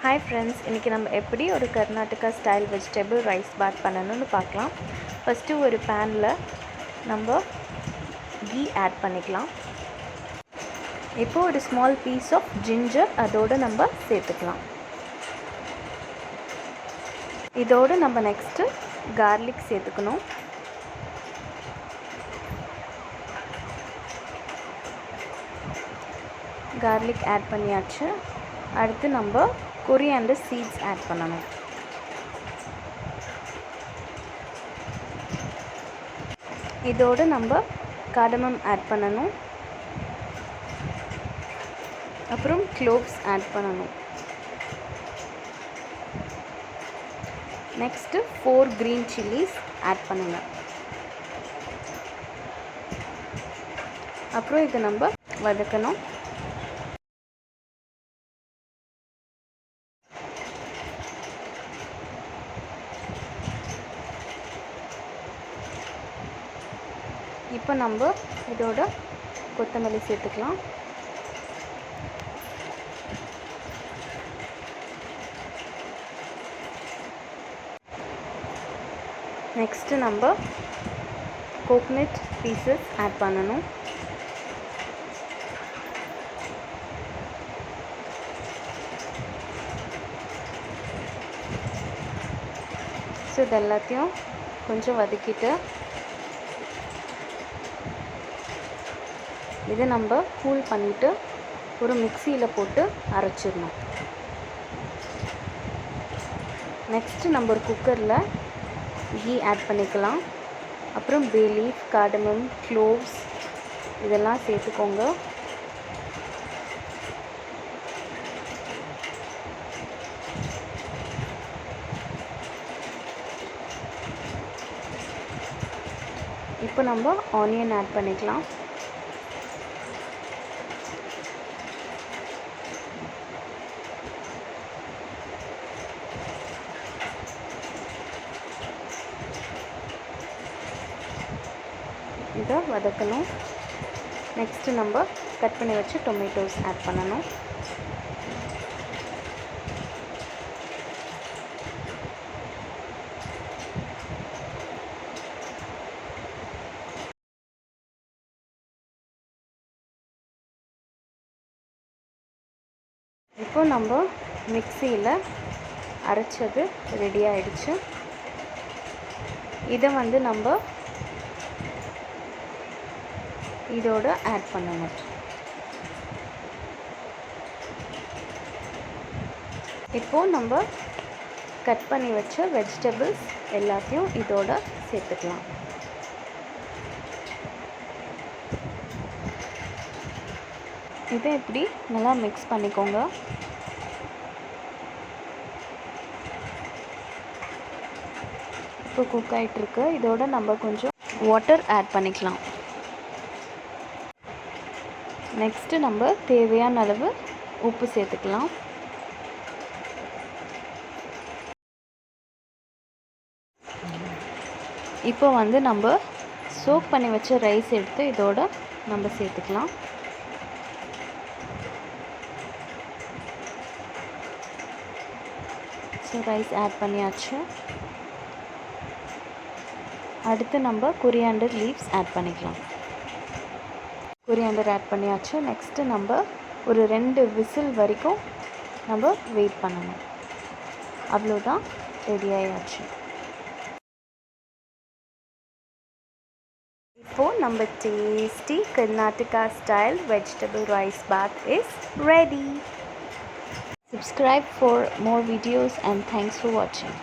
Hi friends, இன்னைக்கு நம்ம எப்படி ஒரு Karnataka Style Vegetable Rice bath பண்ணனும்னு பார்க்கலாம். ஃபர்ஸ்ட் ஒரு panல நம்ம ghee add பண்ணிக்கலாம். இப்போ ஒரு small piece of ginger அதோட நம்ம சேர்த்துக்கலாம். இதோட நம்ம next garlic சேர்த்துக்கணும். garlic add பண்ணியாச்சு. அடுத்து நம்ம coriander seeds add பண்ணணும். இதோட நம்ம cardamom add பண்ணணும். அப்புறம் cloves add பண்ணணும். next 4 green chilies add பண்ணுங்க. அப்புறம் இத நம்ம வதக்கணும். இப்போ நம்ம இதோட கொத்தமல்லி சேர்த்துக்கலாம். நெக்ஸ்ட் நம்ம கோகனட் பீசஸ் ஆட் பண்ணணும். ஸோ இது எல்லாத்தையும் கொஞ்சம் வதக்கிட்டு இதை நம்ம கூல் பண்ணிவிட்டு ஒரு மிக்சியில் போட்டு அரைச்சிடணும். நெக்ஸ்ட்டு நம்ம ஒரு குக்கரில் கீ ஆட் பண்ணிக்கலாம். அப்புறம் பே லீஃப், கார்டமம், க்ளோவ்ஸ் இதெல்லாம் சேர்த்துக்கோங்க. இப்போ நம்ம ஆனியன் ஆட் பண்ணிக்கலாம். இதை வதக்கணும். நெக்ஸ்ட்டு நம்ம கட் பண்ணி வச்சு டொமேட்டோஸ் ஆட் பண்ணணும். இப்போ நம்ம மிக்சியில் அரைச்சது ரெடி ஆயிடுச்சு. இதை வந்து நம்ம இதோட ஆட் பண்ணணும். இப்போ நம்ம கட் பண்ணி வச்ச வெஜிடபிள்ஸ் எல்லாத்தையும் இதோட சேர்த்துக்கலாம். இதை இப்படி நல்லா மிக்ஸ் பண்ணிக்கோங்க. இப்போ குக் ஆகிட்டுருக்கு. இதோட நம்ம கொஞ்சம் வாட்டர் ஆட் பண்ணிக்கலாம். நெக்ஸ்ட்டு நம்ம தேவையான அளவு உப்பு சேர்த்துக்கலாம். இப்போ வந்து நம்ம சோக் பண்ணி வச்ச ரைஸ் எடுத்து இதோட நம்ம சேர்த்துக்கலாம். ஸோ ரைஸ் ஆட் பண்ணியாச்சு. அடுத்து நம்ம கொரியாண்டர் லீவ்ஸ் ஆட் பண்ணிக்கலாம். கொரியாண்டர் ஆட் பண்ணியாச்சு. நெக்ஸ்ட்டு நம்ம ஒரு 2 விசில் வரைக்கும் நம்ம வெயிட் பண்ணணும். அவ்வளோதான், ரெடி ஆயாச்சு. இப்போது நம்ம tasty Karnataka Style Vegetable Rice Bath is ready. Subscribe for more videos and thanks for watching.